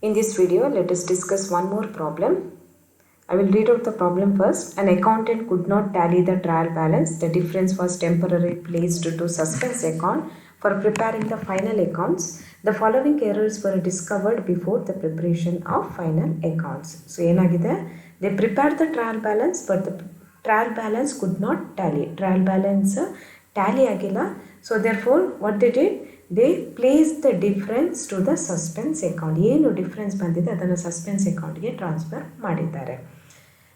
In this video, let us discuss one more problem. I will read out the problem first. An accountant could not tally the trial balance. The difference was temporarily placed to suspense account for preparing the final accounts. The following errors were discovered before the preparation of final accounts. So, ಏನಗಿದೆ? They prepared the trial balance, but the trial balance could not tally. Trial balance tally ಆಗಿಲ್ಲ. So, therefore, what they did? They placed the difference to the suspense account. ಏನು difference ಬಂದಿದೆ ಅದನ್ನು suspense ಅಕೌಂಟ್ಗೆ transfer ಮಾಡಿದ್ದಾರೆ.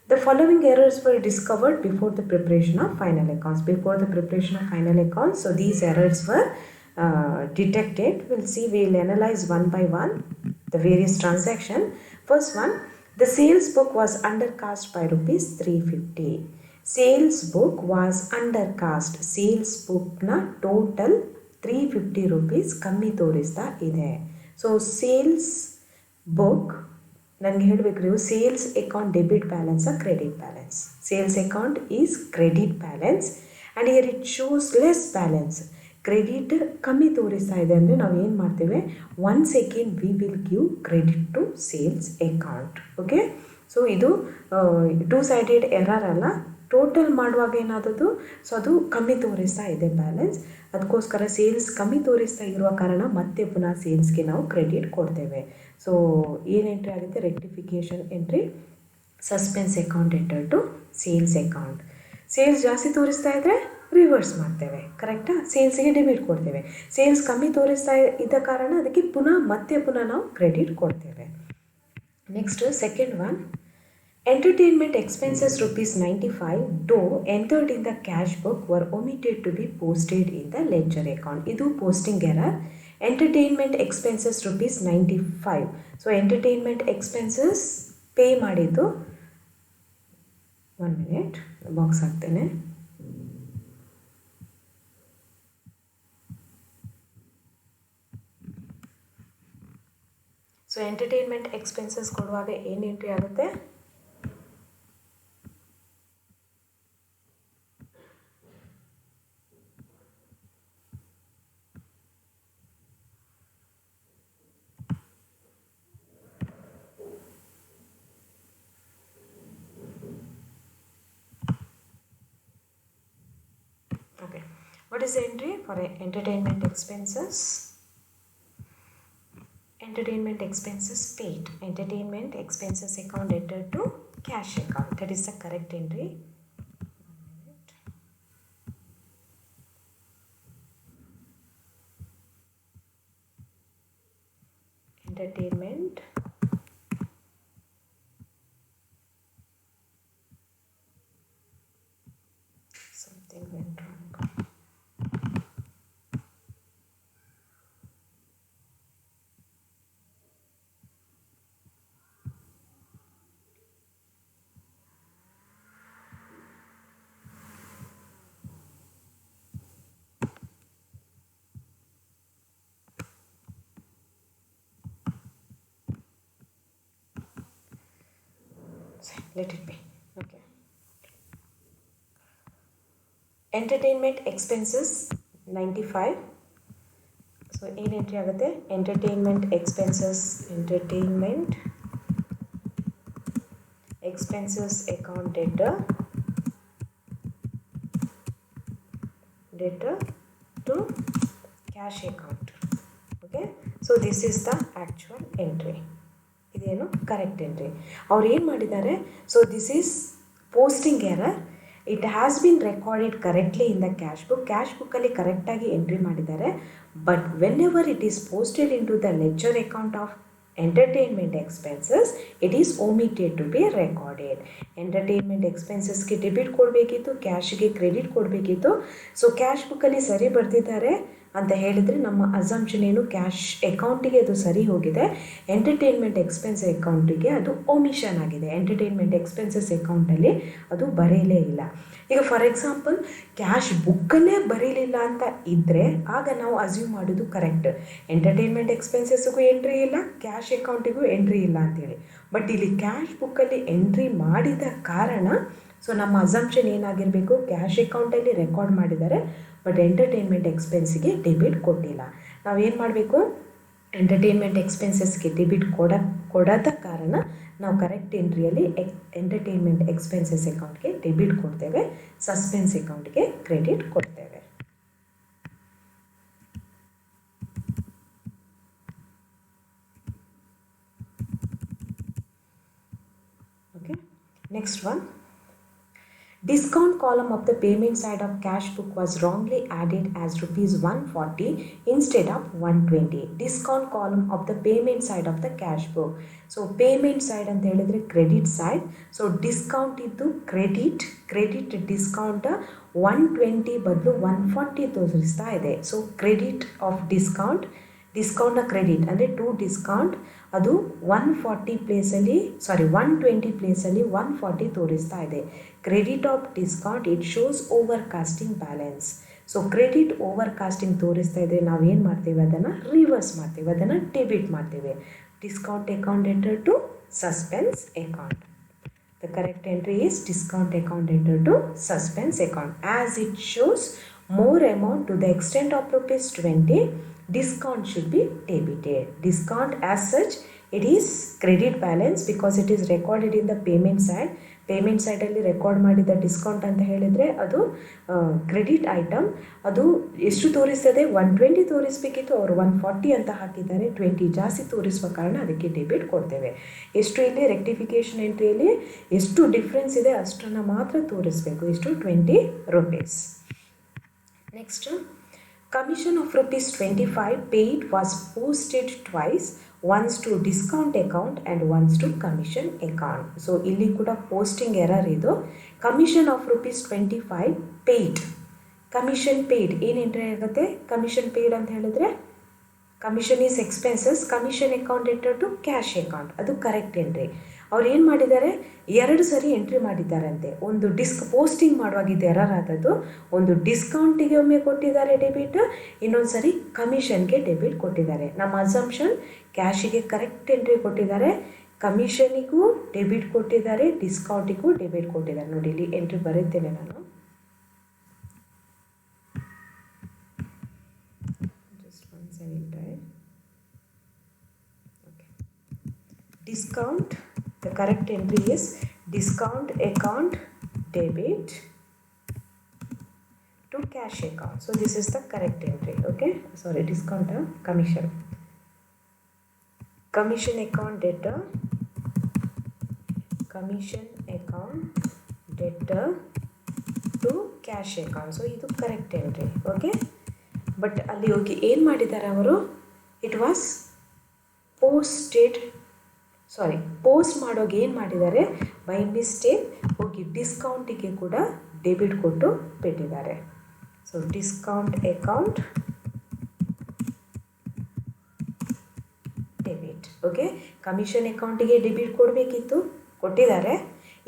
The following errors were discovered before the preparation of final accounts. Before the preparation of final accounts, so these errors were detected. We'll see, we'll analyze one by one the various transactions. First one, the sales book was undercast by rupees 350. Sales book was undercast. Sales book na total 350 rupees ಕಮ್ಮಿ ತೋರಿಸ್ತಾ ಇದೆ. So sales book ನನಗೆ ಹೇಳಬೇಕು, ನೀವು sales account debit balance credit balance. Sales account is credit balance and here it shows less balance. Credit ಕಮ್ಮಿ ತೋರಿಸ್ತಾ ಇದೆ ಅಂದರೆ ನಾವು ಏನು ಮಾಡ್ತೇವೆ, once again we will give credit to sales account. Okay, so ಇದು ಟೂ ಸೈಡೆಡ್ ಎರರ್ ಅಲ್ಲ, total ಮಾಡುವಾಗ ಏನಾದದ್ದು, ಸೊ ಅದು ಕಮ್ಮಿ ತೋರಿಸ್ತಾ ಇದೆ ಬ್ಯಾಲೆನ್ಸ್. ಅದಕ್ಕೋಸ್ಕರ ಸೇಲ್ಸ್ ಕಮ್ಮಿ ತೋರಿಸ್ತಾ ಇರುವ ಕಾರಣ ಮತ್ತೆ ಪುನಃ ಸೇಲ್ಸ್ಗೆ ನಾವು ಕ್ರೆಡಿಟ್ ಕೊಡ್ತೇವೆ. ಸೊ ಏನು ಎಂಟ್ರಿ ಆಗುತ್ತೆ, rectification entry, suspense account enter to sales account. Sales ಜಾಸ್ತಿ ತೋರಿಸ್ತಾ ಇದ್ದರೆ ರಿವರ್ಸ್ ಮಾಡ್ತೇವೆ, ಕರೆಕ್ಟಾ, ಸೇಲ್ಸ್ಗೆ ಡೆಬಿಟ್ ಕೊಡ್ತೇವೆ. ಸೇಲ್ಸ್ ಕಮ್ಮಿ ತೋರಿಸ್ತಾ ಇದ್ದ ಕಾರಣ ಅದಕ್ಕೆ ಮತ್ತೆ ಪುನಃ ನಾವು ಕ್ರೆಡಿಟ್ ಕೊಡ್ತೇವೆ. Next second one, entertainment expenses rupees 95 though entered in the cash book were omitted to be posted in the ledger account. Idu posting error. Entertainment expenses rupees 95. So entertainment expenses pay ಮಾಡಿದ್ದು, 1 minute box ಹಾಕ್ತೇನೆ. So entertainment expenses ಕೊಡುವಾಗ ಏನು entry ಆಗುತ್ತೆ, okay, what is the entry for entertainment expenses? Entertainment expenses paid. Entertainment expenses account entered to cash account. That is the correct entry. Entertainment something went wrong. Let it be. Okay. Entertainment expenses 95. So ಏನು entry ಆಗುತ್ತೆ, entertainment expenses account debtor to cash account. Okay, so this is the actual entry. ಇದೇನು correct entry. ಅವ್ರು ಏನು ಮಾಡಿದ್ದಾರೆ, so this is posting error. It has been recorded correctly in the cash book. Cash ಬುಕ್ಕಲ್ಲಿ ಕರೆಕ್ಟಾಗಿ entry ಮಾಡಿದ್ದಾರೆ. But whenever it is posted into the ledger account of entertainment expenses, it is omitted to be recorded. Entertainment ಎಕ್ಸ್ಪೆನ್ಸಸ್ಗೆ debit ಕೊಡಬೇಕಿತ್ತು, ಕ್ಯಾಶ್ಗೆ credit ಕೊಡಬೇಕಿತ್ತು. So cash ಬುಕ್ಕಲ್ಲಿ ಸರಿ ಬರ್ತಿದ್ದಾರೆ ಅಂತ ಹೇಳಿದರೆ ನಮ್ಮ ಅಸಂಪ್ಷನ್ ಏನು, ಕ್ಯಾಶ್ ಅಕೌಂಟಿಗೆ ಅದು ಸರಿ ಹೋಗಿದೆ, ಎಂಟರ್ಟೈನ್ಮೆಂಟ್ ಎಕ್ಸ್ಪೆನ್ಸ್ ಅಕೌಂಟಿಗೆ ಅದು ಒಮಿಷನ್ ಆಗಿದೆ. ಎಂಟರ್ಟೈನ್ಮೆಂಟ್ ಎಕ್ಸ್ಪೆನ್ಸಸ್ ಅಕೌಂಟಲ್ಲಿ ಅದು ಬರೀಲೇ ಇಲ್ಲ. ಈಗ ಫಾರ್ ಎಕ್ಸಾಂಪಲ್ ಕ್ಯಾಶ್ ಬುಕ್ಕಲ್ಲೇ ಬರೀಲಿಲ್ಲ ಅಂತ ಇದ್ದರೆ ಆಗ ನಾವು ಅಸ್ಯೂಮ್ ಮಾಡೋದು ಕರೆಕ್ಟ್, ಎಂಟರ್ಟೈನ್ಮೆಂಟ್ ಎಕ್ಸ್ಪೆನ್ಸಸ್ಗೂ ಎಂಟ್ರಿ ಇಲ್ಲ, ಕ್ಯಾಶ್ ಅಕೌಂಟಿಗೂ ಎಂಟ್ರಿ ಇಲ್ಲ ಅಂತೇಳಿ. ಬಟ್ ಇಲ್ಲಿ ಕ್ಯಾಶ್ ಬುಕ್ಕಲ್ಲಿ ಎಂಟ್ರಿ ಮಾಡಿದ ಕಾರಣ ಸೊ ನಮ್ಮ ಅಸಂಪ್ಷನ್ ಏನಾಗಿರಬೇಕು, ಕ್ಯಾಶ್ ಅಕೌಂಟಲ್ಲಿ ರೆಕಾರ್ಡ್ ಮಾಡಿದ್ದಾರೆ ಬಟ್ ಎಂಟರ್ಟೈನ್ಮೆಂಟ್ ಎಕ್ಸ್ಪೆನ್ಸಿಗೆ ಡೆಬಿಟ್ ಕೊಟ್ಟಿಲ್ಲ. ನಾವೇನು ಮಾಡಬೇಕು, ಎಂಟರ್ಟೈನ್ಮೆಂಟ್ ಎಕ್ಸ್ಪೆನ್ಸಸ್ಗೆ ಡೆಬಿಟ್ ಕೊಡದ ಕಾರಣ ನಾವು ಕರೆಕ್ಟ್ ಎಂಟ್ರಿಯಲ್ಲಿ ಎಂಟರ್ಟೈನ್ಮೆಂಟ್ ಎಕ್ಸ್ಪೆನ್ಸಸ್ ಅಕೌಂಟ್ಗೆ ಡೆಬಿಟ್ ಕೊಡ್ತೇವೆ, ಸಸ್ಪೆನ್ಸ್ ಅಕೌಂಟ್ಗೆ ಕ್ರೆಡಿಟ್ ಕೊಡ್ತೇವೆ. Okay, next one. Discount column of the payment side of cash book was wrongly added as rupees 140 instead of 120. Discount column of the payment side of the cash book. So payment side ಅಂತ ಹೇಳಿದ್ರೆ credit side. So discount ಇದ್ದು credit discount 120 ಬದಲು 140 ತೋರಿಸ್ತಾ ಇದೆ. So credit of ಡಿಸ್ಕೌಂಟ್ನ credit ಅಂದರೆ to discount ಅದು 140 ಪ್ಲೇಸಲ್ಲಿ 120 ಪ್ಲೇಸಲ್ಲಿ 140 ತೋರಿಸ್ತಾ ಇದೆ. Credit of discount it shows over casting balance. So credit over casting ತೋರಿಸ್ತಾ ಇದ್ದರೆ ನಾವೇನು ಮಾಡ್ತೇವೆ, ಅದನ್ನು ರಿವರ್ಸ್ ಮಾಡ್ತೇವೆ, ಅದನ್ನು ಡೆಬಿಟ್ ಮಾಡ್ತೇವೆ. Discount account enter to suspense account. The correct entry is discount account entered to suspense account. As it shows more amount to the extent of rupees 20, discount should be debited. Discount as such, it is credit balance because it is recorded in the payment side. Payment ಸೈಡಲ್ಲಿ record ಮಾಡಿದ discount ಅಂತ ಹೇಳಿದರೆ ಅದು credit item. ಅದು ಎಷ್ಟು ತೋರಿಸ್ತದೆ, 120 ತೋರಿಸಬೇಕಿತ್ತು, ಅವರು 140 ಅಂತ ಹಾಕಿದ್ದಾರೆ. 20 ಜಾಸ್ತಿ ತೋರಿಸುವ ಕಾರಣ ಅದಕ್ಕೆ ಡೆಬಿಟ್ ಕೊಡ್ತೇವೆ. ಎಷ್ಟು ಇಲ್ಲಿ ರೆಕ್ಟಿಫಿಕೇಷನ್ ಎಂಟ್ರಿಯಲ್ಲಿ ಎಷ್ಟು ಡಿಫ್ರೆನ್ಸ್ ಇದೆ ಅಷ್ಟನ್ನು ಮಾತ್ರ ತೋರಿಸಬೇಕು. ಎಷ್ಟು 20 rupees. Next, commission of rupees 25 paid was posted twice, once to discount account and once to commission account. So ಇಲ್ಲಿ ಕೂಡ ಪೋಸ್ಟಿಂಗ್ ಎರರ್ ಇದು. Commission of rupees 25 paid, commission paid ಏನು ಎಂಟ್ರಿ ಆಗುತ್ತೆ, ಕಮಿಷನ್ ಪೇಯ್ಡ್ ಅಂತ ಹೇಳಿದ್ರೆ commission is expenses, commission account enter to cash account, ಅದು correct entry. ಅವ್ರು ಏನು ಮಾಡಿದ್ದಾರೆ, 2 ಸರಿ ಎಂಟ್ರಿ ಮಾಡಿದ್ದಾರಂತೆ. ಒಂದು ಪೋಸ್ಟಿಂಗ್ ಮಾಡುವಾಗಿದ್ದು ಎರರ್ ಆದದ್ದು, ಒಂದು ಡಿಸ್ಕೌಂಟಿಗೆ ಒಮ್ಮೆ ಕೊಟ್ಟಿದ್ದಾರೆ ಡೆಬಿಟ್, ಇನ್ನೊಂದು ಸರಿ ಕಮಿಷನ್ಗೆ ಡೆಬಿಟ್ ಕೊಟ್ಟಿದ್ದಾರೆ. ನಮ್ಮ ಅಸಂಪ್ಷನ್ ಕ್ಯಾಶಿಗೆ ಕರೆಕ್ಟ್ ಎಂಟ್ರಿ ಕೊಟ್ಟಿದ್ದಾರೆ, ಕಮಿಷನಿಗೂ ಡೆಬಿಟ್ ಕೊಟ್ಟಿದ್ದಾರೆ, ಡಿಸ್ಕೌಂಟಿಗೂ ಡೆಬಿಟ್ ಕೊಟ್ಟಿದ್ದಾರೆ. ನೋಡಿ ಇಲ್ಲಿ ಎಂಟ್ರಿ ಬರುತ್ತೇನೆ ನಾನು. Discount, the correct entry is discount account debit to cash account. So this is the correct entry. Okay, sorry, discount commission account debtor, commission account debtor to cash account. So ಇದು correct entry. Okay, but ಅಲ್ಲಿ ಹೋಗಿ ಏನು ಮಾಡಿದ್ದಾರೆ ಅವರು, it was post ಮಾಡೋಗಿ ಏನು ಮಾಡಿದ್ದಾರೆ, by mistake ಹೋಗಿ ಡಿಸ್ಕೌಂಟಿಗೆ ಕೂಡ ಡೆಬಿಟ್ ಕೊಟ್ಟು ಬಿಟ್ಟಿದ್ದಾರೆ. So discount account debit. Okay, commission ಅಕೌಂಟಿಗೆ ಡೆಬಿಟ್ ಕೊಡಬೇಕಿತ್ತು, ಕೊಟ್ಟಿದ್ದಾರೆ.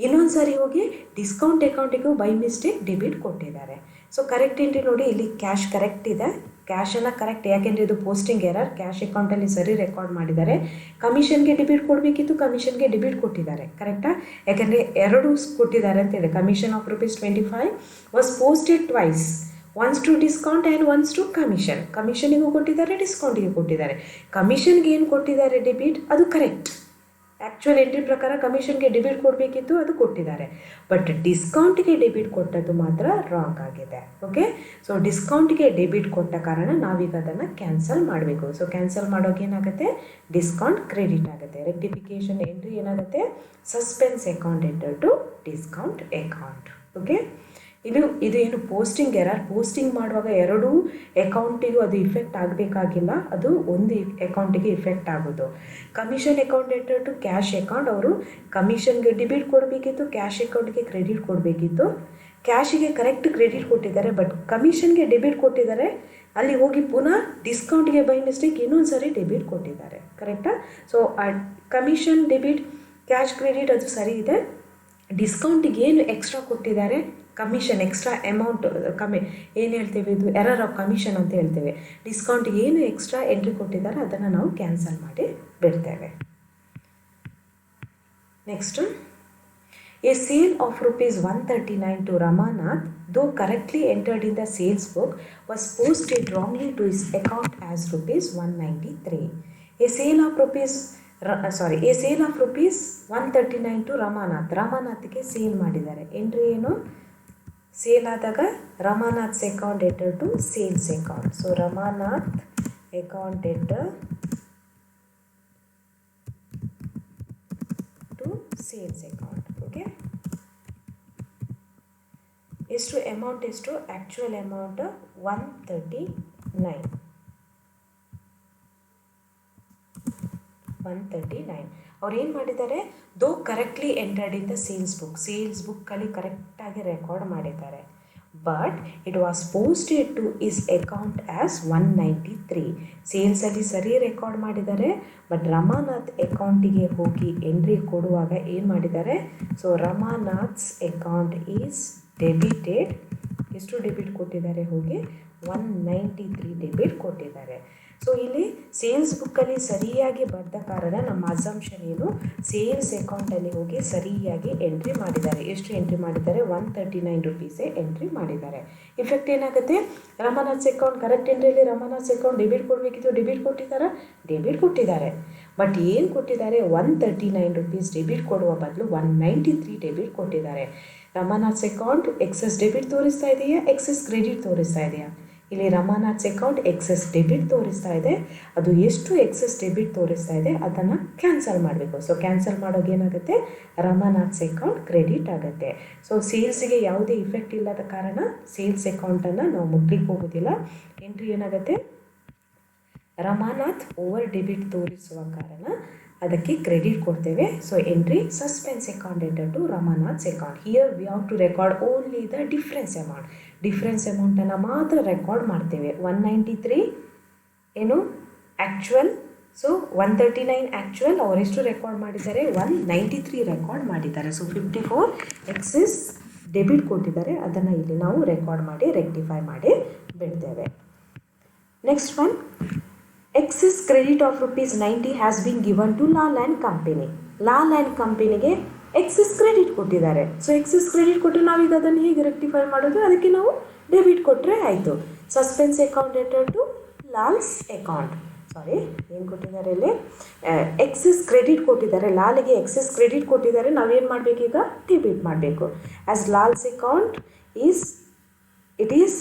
ಇನ್ನೊಂದು ಸಾರಿ ಹೋಗಿ ಡಿಸ್ಕೌಂಟ್ ಅಕೌಂಟಿಗೂ ಬೈ ಮಿಸ್ಟೇಕ್ ಡೆಬಿಟ್ ಕೊಟ್ಟಿದ್ದಾರೆ. ಸೊ ಕರೆಕ್ಟ್ ಎಂಟ್ರಿ ನೋಡಿ, ಇಲ್ಲಿ ಕ್ಯಾಶ್ ಕರೆಕ್ಟ್ ಇದೆ, ಕ್ಯಾಶನ್ನು ಕರೆಕ್ಟ್, ಯಾಕೆಂದರೆ ಇದು ಪೋಸ್ಟಿಂಗ್ ಎರರ್. ಕ್ಯಾಶ್ ಅಕೌಂಟಲ್ಲಿ ಸರಿ ರೆಕಾರ್ಡ್ ಮಾಡಿದ್ದಾರೆ. ಕಮಿಷನ್ಗೆ ಡೆಬಿಟ್ ಕೊಡಬೇಕಿತ್ತು, ಕಮಿಷನ್ಗೆ ಡೆಬಿಟ್ ಕೊಟ್ಟಿದ್ದಾರೆ. ಕರೆಕ್ಟಾ, ಯಾಕೆಂದರೆ 2 ಕೊಟ್ಟಿದ್ದಾರೆ ಅಂತೇಳಿ. Commission of rupees 25 was posted twice, once to discount and once to commission. ಕಮಿಷನಿಗೂ ಕೊಟ್ಟಿದ್ದಾರೆ, ಡಿಸ್ಕೌಂಟಿಗೂ ಕೊಟ್ಟಿದ್ದಾರೆ. ಕಮಿಷನ್ಗೆ ಏನು ಕೊಟ್ಟಿದ್ದಾರೆ ಡೆಬಿಟ್, ಅದು ಕರೆಕ್ಟ್. ಆ್ಯಕ್ಚುಯಲ್ ಎಂಟ್ರಿ ಪ್ರಕಾರ ಕಮಿಷನ್ಗೆ ಡೆಬಿಟ್ ಕೊಡಬೇಕಿತ್ತು, ಅದು ಕೊಟ್ಟಿದ್ದಾರೆ. ಬಟ್ ಡಿಸ್ಕೌಂಟಿಗೆ ಡೆಬಿಟ್ ಕೊಟ್ಟದ್ದು ಮಾತ್ರ ರಾಂಗ್ ಆಗಿದೆ. ಓಕೆ, ಸೊ ಡಿಸ್ಕೌಂಟಿಗೆ ಡೆಬಿಟ್ ಕೊಟ್ಟ ಕಾರಣ ನಾವೀಗ ಅದನ್ನು ಕ್ಯಾನ್ಸಲ್ ಮಾಡಬೇಕು. ಸೊ ಕ್ಯಾನ್ಸಲ್ ಮಾಡೋಕೆ ಏನಾಗುತ್ತೆ, ಡಿಸ್ಕೌಂಟ್ ಕ್ರೆಡಿಟ್ ಆಗುತ್ತೆ. ರೆಕ್ಟಿಫಿಕೇಷನ್ ಎಂಟ್ರಿ ಏನಾಗುತ್ತೆ, suspense account enter to discount account. Okay, ಇದು ಏನು ಪೋಸ್ಟಿಂಗ್ ಎರರ್. ಪೋಸ್ಟಿಂಗ್ ಮಾಡುವಾಗ 2 ಅಕೌಂಟಿಗೂ ಅದು ಇಫೆಕ್ಟ್ ಆಗಬೇಕಾಗಿಲ್ಲ, ಅದು ಒಂದು ಅಕೌಂಟಿಗೆ ಇಫೆಕ್ಟ್ ಆಗೋದು. Commission account enter to cash account, ಅವರು ಕಮಿಷನ್ಗೆ ಡೆಬಿಟ್ ಕೊಡಬೇಕಿತ್ತು, ಕ್ಯಾಶ್ ಅಕೌಂಟ್ಗೆ ಕ್ರೆಡಿಟ್ ಕೊಡಬೇಕಿತ್ತು. ಕ್ಯಾಶಿಗೆ ಕರೆಕ್ಟ್ ಕ್ರೆಡಿಟ್ ಕೊಟ್ಟಿದ್ದಾರೆ, ಬಟ್ ಕಮಿಷನ್ಗೆ ಡೆಬಿಟ್ ಕೊಟ್ಟಿದ್ದಾರೆ. ಅಲ್ಲಿ ಹೋಗಿ ಪುನಃ ಡಿಸ್ಕೌಂಟ್ಗೆ ಬೈ ಮಿಸ್ಟೇಕ್ ಇನ್ನೊಂದು ಸರಿ ಡೆಬಿಟ್ ಕೊಟ್ಟಿದ್ದಾರೆ. ಕರೆಕ್ಟಾ, so commission debit cash credit ಅದು ಸರಿ ಇದೆ. ಡಿಸ್ಕೌಂಟಿಗೆ ಏನು ಎಕ್ಸ್ಟ್ರಾ ಕೊಟ್ಟಿದ್ದಾರೆ, ಕಮಿಷನ್ ಎಕ್ಸ್ಟ್ರಾ ಅಮೌಂಟ್ ಏನು ಹೇಳ್ತೇವೆ, ಇದು ಎರರ್ ಆಫ್ ಕಮಿಷನ್ ಅಂತ ಹೇಳ್ತೇವೆ. ಡಿಸ್ಕೌಂಟಿಗೆ ಏನು ಎಕ್ಸ್ಟ್ರಾ ಎಂಟ್ರಿ ಕೊಟ್ಟಿದ್ದಾರೆ ಅದನ್ನು ನಾವು ಕ್ಯಾನ್ಸಲ್ ಮಾಡಿ ಬಿಡ್ತೇವೆ. Next, A sale of rupees 139 to Ramanath, though correctly entered in the sales book, was posted wrongly to his account as rupees 193. A sale of rupees 139 to Ramanath. ರಾಮನಾಥ್ಗೆ sale ಮಾಡಿದ್ದಾರೆ. Entry ಏನು? Sale ಆದಾಗ Ramanath's account enter to sales account. So Ramanath account enter to sales account. Okay, ಎಷ್ಟು amount? ಎಷ್ಟು actual amount? 139. ಅವ್ರು ಏನು ಮಾಡಿದ್ದಾರೆ? Though correctly entered in the sales ಬುಕ್ಕಲ್ಲಿ ಕರೆಕ್ಟಾಗಿ ರೆಕಾರ್ಡ್ ಮಾಡಿದ್ದಾರೆ. But it was posted to his account as 193. ಸೇಲ್ಸಲ್ಲಿ ಸರಿ ರೆಕಾರ್ಡ್ ಮಾಡಿದ್ದಾರೆ, ಬಟ್ ರಮಾನಾಥ್ ಅಕೌಂಟಿಗೆ ಹೋಗಿ ಎಂಟ್ರಿ ಕೊಡುವಾಗ ಏನು ಮಾಡಿದ್ದಾರೆ? So Ramanath's account is debited. ಎಷ್ಟು ಡೆಬಿಟ್ ಕೊಟ್ಟಿದ್ದಾರೆ? ಹೋಗಿ 193 ಡೆಬಿಟ್ ಕೊಟ್ಟಿದ್ದಾರೆ. ಸೊ ಇಲ್ಲಿ ಸೇಲ್ಸ್ ಬುಕ್ಕಲ್ಲಿ ಸರಿಯಾಗಿ ಬರೆದ ಕಾರಣ ನಮ್ಮ ಅಸಂಪ್ಷನ್ ಏನು? ಸೇಲ್ಸ್ ಅಕೌಂಟಲ್ಲಿ ಹೋಗಿ ಸರಿಯಾಗಿ ಎಂಟ್ರಿ ಮಾಡಿದ್ದಾರೆ. ಎಷ್ಟು ಎಂಟ್ರಿ ಮಾಡಿದ್ದಾರೆ? 139 ರುಪೀಸೇ ಎಂಟ್ರಿ ಮಾಡಿದ್ದಾರೆ. ಇಫೆಕ್ಟ್ ಏನಾಗುತ್ತೆ? ರಮಾನಾಥ್ಸ್ ಅಕೌಂಟ್ ಕರೆಕ್ಟ್ ಎಂಟ್ರಿಯಲ್ಲಿ ರಮಾನಾಥ್ಸ್ ಅಕೌಂಟ್ ಡೆಬಿಟ್ ಕೊಡಬೇಕಿತ್ತು, ಡೆಬಿಟ್ ಕೊಟ್ಟಿದ್ದಾರೆ, ಡೆಬಿಟ್ ಕೊಟ್ಟಿದ್ದಾರೆ. ಬಟ್ ಏನು ಕೊಟ್ಟಿದ್ದಾರೆ? 139 ರುಪೀಸ್ ಡೆಬಿಟ್ ಕೊಡುವ ಬದಲು 193 ಡೆಬಿಟ್ ಕೊಟ್ಟಿದ್ದಾರೆ. ರಮಾನಾಥ್ಸ್ ಅಕೌಂಟ್ ಎಕ್ಸೆಸ್ ಡೆಬಿಟ್ ತೋರಿಸ್ತಾ ಇದೆಯಾ, ಎಕ್ಸೆಸ್ ಕ್ರೆಡಿಟ್ ತೋರಿಸ್ತಾ ಇದೆಯಾ? ಇಲ್ಲಿ ರಮಾನಾಥ್ಸ್ ಅಕೌಂಟ್ ಎಕ್ಸೆಸ್ ಡೆಬಿಟ್ ತೋರಿಸ್ತಾ ಇದೆ. ಅದು ಎಷ್ಟು ಎಕ್ಸೆಸ್ ಡೆಬಿಟ್ ತೋರಿಸ್ತಾ ಇದೆ ಅದನ್ನು ಕ್ಯಾನ್ಸಲ್ ಮಾಡಬೇಕು. ಸೊ ಕ್ಯಾನ್ಸಲ್ ಮಾಡೋದು ಏನಾಗುತ್ತೆ? ರಮಾನಾಥ್ಸ್ ಅಕೌಂಟ್ ಕ್ರೆಡಿಟ್ ಆಗುತ್ತೆ. ಸೊ ಸೇಲ್ಸ್ಗೆ ಯಾವುದೇ ಇಫೆಕ್ಟ್ ಇಲ್ಲದ ಕಾರಣ ಸೇಲ್ಸ್ ಅಕೌಂಟನ್ನು ನಾವು ಮುಟ್ಲಿಕ್ಕೆ ಹೋಗೋದಿಲ್ಲ. ಎಂಟ್ರಿ ಏನಾಗುತ್ತೆ? ರಮಾನಾಥ್ ಓವರ್ ಡೆಬಿಟ್ ತೋರಿಸುವ ಕಾರಣ ಅದಕ್ಕೆ ಕ್ರೆಡಿಟ್ ಕೊಡ್ತೇವೆ. So entry suspense account enter to Ramanath's account. Here we have to record only the difference amount. Difference ಅಮೌಂಟನ್ನು ಮಾತ್ರ ರೆಕಾರ್ಡ್ ಮಾಡ್ತೇವೆ. 193 ಏನು ಆ್ಯಕ್ಚುಯಲ್. So 139 actual. ಅವರೆಷ್ಟು ರೆಕಾರ್ಡ್ ಮಾಡಿದ್ದಾರೆ? 193 ರೆಕಾರ್ಡ್ ಮಾಡಿದ್ದಾರೆ. ಸೊ 54 ಎಕ್ಸೆಸ್ ಡೆಬಿಟ್ ಕೊಟ್ಟಿದ್ದಾರೆ, ಅದನ್ನು ಇಲ್ಲಿ ನಾವು ರೆಕಾರ್ಡ್ ಮಾಡಿ ರೆಕ್ಟಿಫೈ ಮಾಡಿ ಬಿಡ್ತೇವೆ. Next one, excess credit of rupees 90 has been given to Lal and company. Lal and ಕಂಪನಿಗೆ ಎಕ್ಸೆಸ್ ಕ್ರೆಡಿಟ್ ಕೊಟ್ಟಿದ್ದಾರೆ. ಸೊ ಎಕ್ಸೆಸ್ ಕ್ರೆಡಿಟ್ ಕೊಟ್ಟರೆ ನಾವೀಗ ಅದನ್ನು ಹೇಗೆ ರೆಕ್ಟಿಫೈ ಮಾಡೋದು? ಅದಕ್ಕೆ ನಾವು ಡೆಬಿಟ್ ಕೊಟ್ಟರೆ ಆಯಿತು. Suspense account enter to Lal's account. ಏನು ಕೊಟ್ಟಿದ್ದಾರೆ ಇಲ್ಲಿ? ಎಕ್ಸೆಸ್ ಕ್ರೆಡಿಟ್ ಕೊಟ್ಟಿದ್ದಾರೆ. ಲಾಲ್ಗೆ ಎಕ್ಸೆಸ್ ಕ್ರೆಡಿಟ್ ಕೊಟ್ಟಿದ್ದಾರೆ. ನಾವೇನು ಮಾಡಬೇಕೀಗ? ಡೆಬಿಟ್ ಮಾಡಬೇಕು. As Lal's account it is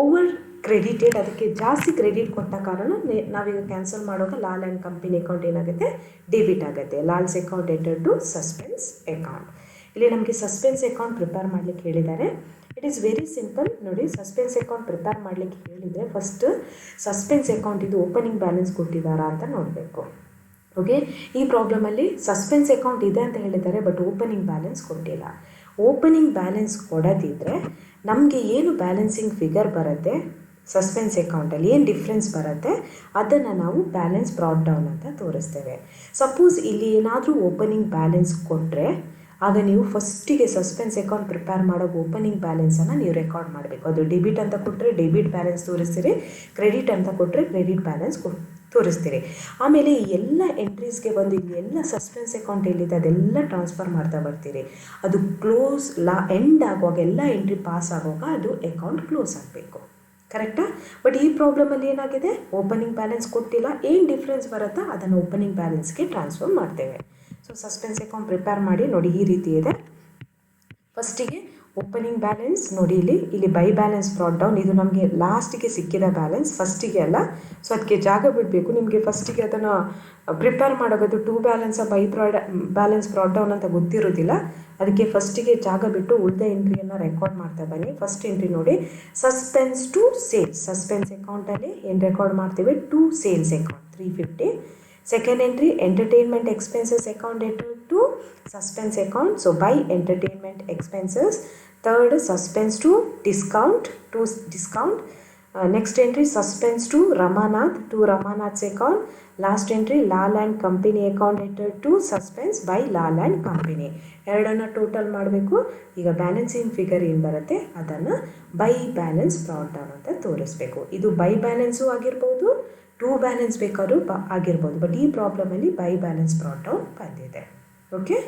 over credited. ಅದಕ್ಕೆ ಜಾಸ್ತಿ ಕ್ರೆಡಿಟ್ ಕೊಟ್ಟ ಕಾರಣ ನಾವೀಗ ಕ್ಯಾನ್ಸಲ್ ಮಾಡುವಾಗ ಲಾಲ್ ಆ್ಯಂಡ್ ಕಂಪನಿ ಅಕೌಂಟ್ ಏನಾಗುತ್ತೆ? ಡೆಬಿಟ್ ಆಗುತ್ತೆ. Lal's account enter to suspense account. ಇಲ್ಲಿ ನಮಗೆ ಸಸ್ಪೆನ್ಸ್ ಅಕೌಂಟ್ ಪ್ರಿಪೇರ್ ಮಾಡಲಿಕ್ಕೆ ಹೇಳಿದ್ದಾರೆ. It is very simple. ನೋಡಿ, ಸಸ್ಪೆನ್ಸ್ ಅಕೌಂಟ್ ಪ್ರಿಪೇರ್ ಮಾಡಲಿಕ್ಕೆ ಹೇಳಿದರೆ ಫಸ್ಟ್ ಸಸ್ಪೆನ್ಸ್ ಅಕೌಂಟ್ ಇದು ಓಪನಿಂಗ್ ಬ್ಯಾಲೆನ್ಸ್ ಕೊಟ್ಟಿದ್ದಾರಾ ಅಂತ ನೋಡಬೇಕು. ಓಕೆ, ಈ ಪ್ರಾಬ್ಲಮಲ್ಲಿ ಸಸ್ಪೆನ್ಸ್ ಅಕೌಂಟ್ ಇದೆ ಅಂತ ಹೇಳಿದ್ದಾರೆ, ಬಟ್ ಓಪನಿಂಗ್ ಬ್ಯಾಲೆನ್ಸ್ ಕೊಟ್ಟಿಲ್ಲ. ಓಪನಿಂಗ್ ಬ್ಯಾಲೆನ್ಸ್ ಕೊಡದಿದ್ದರೆ ನಮಗೆ ಏನು ಬ್ಯಾಲೆನ್ಸಿಂಗ್ ಫಿಗರ್ ಬರುತ್ತೆ ಸಸ್ಪೆನ್ಸ್ ಅಕೌಂಟಲ್ಲಿ, ಏನು ಡಿಫ್ರೆನ್ಸ್ ಬರುತ್ತೆ ಅದನ್ನು ನಾವು ಬ್ಯಾಲೆನ್ಸ್ ಬ್ರಾಟ್ ಡೌನ್ ಅಂತ ತೋರಿಸ್ತೇವೆ. ಸಪೋಸ್ ಇಲ್ಲಿ ಏನಾದರೂ ಓಪನಿಂಗ್ ಬ್ಯಾಲೆನ್ಸ್ ಕೊಟ್ಟರೆ ಆಗ ನೀವು ಫಸ್ಟಿಗೆ ಸಸ್ಪೆನ್ಸ್ ಅಕೌಂಟ್ ಪ್ರಿಪೇರ್ ಮಾಡೋ ಓಪನಿಂಗ್ ಬ್ಯಾಲೆನ್ಸನ್ನು ನೀವು ರೆಕಾರ್ಡ್ ಮಾಡಬೇಕು. ಅದು ಡೆಬಿಟ್ ಅಂತ ಕೊಟ್ಟರೆ ಡೆಬಿಟ್ ಬ್ಯಾಲೆನ್ಸ್ ತೋರಿಸ್ತೀರಿ, ಕ್ರೆಡಿಟ್ ಅಂತ ಕೊಟ್ಟರೆ ಕ್ರೆಡಿಟ್ ಬ್ಯಾಲೆನ್ಸ್ ತೋರಿಸ್ತೀರಿ. ಆಮೇಲೆ ಈ ಎಲ್ಲ ಎಂಟ್ರೀಸ್ಗೆ ಬಂದು ಇಲ್ಲಿ ಎಲ್ಲ ಸಸ್ಪೆನ್ಸ್ ಅಕೌಂಟ್ ಎಲ್ಲಿದೆ ಅದೆಲ್ಲ ಟ್ರಾನ್ಸ್ಫರ್ ಮಾಡ್ತಾ ಬರ್ತೀರಿ. ಅದು ಕ್ಲೋಸ್ ಎಂಡ್ ಆಗುವಾಗ ಎಲ್ಲ ಎಂಟ್ರಿ ಪಾಸ್ ಆಗುವಾಗ ಅದು ಅಕೌಂಟ್ ಕ್ಲೋಸ್ ಆಗಬೇಕು. ಕರೆಕ್ಟಾ? ಬಟ್ ಈ ಪ್ರಾಬ್ಲಮಲ್ಲಿ ಏನಾಗಿದೆ? ಓಪನಿಂಗ್ ಬ್ಯಾಲೆನ್ಸ್ ಕೊಟ್ಟಿಲ್ಲ. ಏನು ಡಿಫ್ರೆನ್ಸ್ ಬರುತ್ತಾ ಅದನ್ನು ಓಪನಿಂಗ್ ಬ್ಯಾಲೆನ್ಸ್ಗೆ ಟ್ರಾನ್ಸ್ಫರ್ ಮಾಡ್ತೇವೆ. ಸೊ ಸಸ್ಪೆನ್ಸ್ ಅಕೌಂಟ್ ಪ್ರಿಪೇರ್ ಮಾಡಿ. ನೋಡಿ, ಈ ರೀತಿ ಇದೆ. ಫಸ್ಟಿಗೆ ಓಪನಿಂಗ್ ಬ್ಯಾಲೆನ್ಸ್ ನೋಡಿ, ಇಲ್ಲಿ ಬೈ ಬ್ಯಾಲೆನ್ಸ್ ಬ್ರಾಟ್ ಡೌನ್. ಇದು ನಮಗೆ ಲಾಸ್ಟಿಗೆ ಸಿಕ್ಕಿದ ಬ್ಯಾಲೆನ್ಸ್, ಫಸ್ಟಿಗೆ ಅಲ್ಲ. ಸೊ ಅದಕ್ಕೆ ಜಾಗ ಬಿಡಬೇಕು. ನಿಮಗೆ ಫಸ್ಟಿಗೆ ಅದನ್ನು ಪ್ರಿಪೇರ್ ಮಾಡೋದು to balance balance brought down ಅಂತ ಗೊತ್ತಿರೋದಿಲ್ಲ. ಅದಕ್ಕೆ ಫಸ್ಟಿಗೆ ಜಾಗ ಬಿಟ್ಟು ಉಳಿದ ಎಂಟ್ರಿಯನ್ನು ರೆಕಾರ್ಡ್ ಮಾಡ್ತಾ ಬನ್ನಿ. ಫಸ್ಟ್ ಎಂಟ್ರಿ ನೋಡಿ, ಸಸ್ಪೆನ್ಸ್ ಟು ಸೇಲ್ಸ್. ಸಸ್ಪೆನ್ಸ್ ಅಕೌಂಟಲ್ಲಿ ಏನು ರೆಕಾರ್ಡ್ ಮಾಡ್ತೀವಿ? To sales account 350. Second entry entertainment expenses account enter to suspense account. So by entertainment expenses. Third suspense to discount. Next entry suspense to Ramanath's account. Last entry Lal and company account enter to suspense by Lal and company. ಎರಡನ್ನು total ಮಾಡಬೇಕು. ಈಗ balancing figure ಏನು ಬರುತ್ತೆ ಅದನ್ನು by balance brought down ಅಂತ ತೋರಿಸ್ಬೇಕು. ಇದು by balance ಆಗಿರ್ಬೋದು, ಟು ಬ್ಯಾಲೆನ್ಸ್ ಬೇಕಾದ್ರೂ ಆಗಿರ್ಬೋದು. ಬಟ್ ಈ ಪ್ರಾಬ್ಲಮಲ್ಲಿ ಬೈ ಬ್ಯಾಲೆನ್ಸ್ ಬ್ರಾಟ್ ಡೌನ್ ಬಂದಿದೆ. ಓಕೆ.